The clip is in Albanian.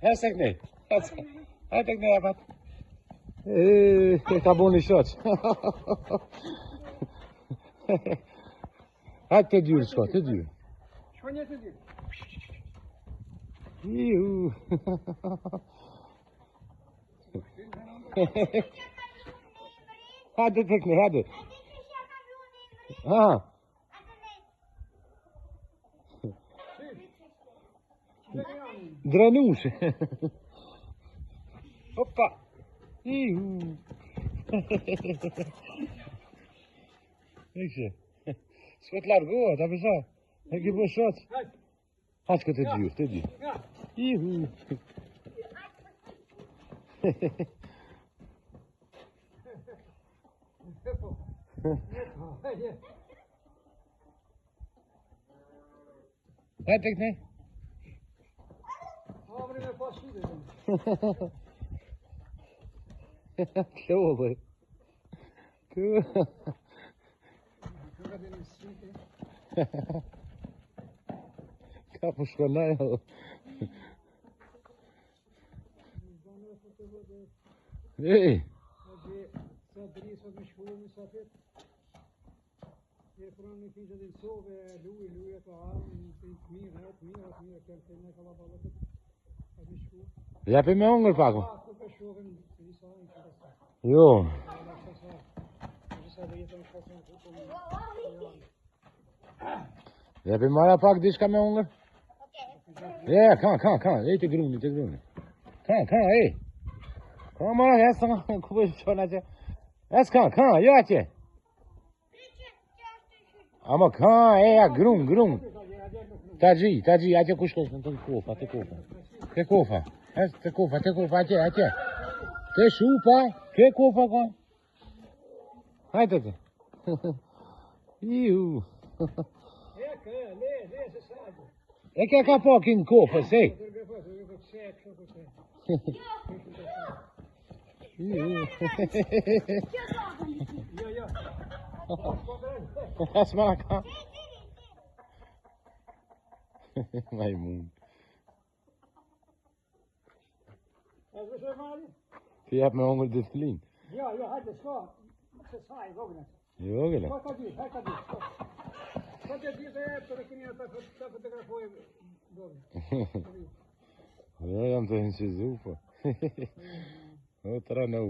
Hes tek ne. Hajde tek ne apat. Ka buni shoq. Hajde të dyrë, shko, të dyrë. Shko një të dyrë. Iu. Hajde tek ne, hajde. Ha. Dranush. Hoppa. Iu. Ikse. S'ko të largohet, a përsa? E ki po shoq. Hajde këtë të dyrë, të dyrë. Ihu. Hajde tek ne. Amri me pas shude. Klove. Ka po shkonaj o. Ej. Sa dri sot me shku me safet. E pranë në fizë dhe nësove, luj të arën, mirë, kërë të në kalabalëtët. Japi me ongër pako. Jo. Japi mara pak dishka me ongër. Ja, kan, e të gruni. Kan, e. Kan mara, jesë nga, ku për qona që. Jesë kan, jo atje. Ama kan, e, ja, grun. Ta gji, atje ku shkosh në të kofa, te kofa. Te kofa, atje. Te shupa, te kofa ka. Hajde te. Iu. E ka pakin kofa, se. Iu. Asma ka. Majmun. Ti jep me ongër dhe të flin. Jo, hajde, s'ka. Se s'ka i vogële. Vogële? Ka di, s'ka. Ka di të jep të rekinja të fotografoj vogële. Ja, jam të në që zupa. O, të ranau.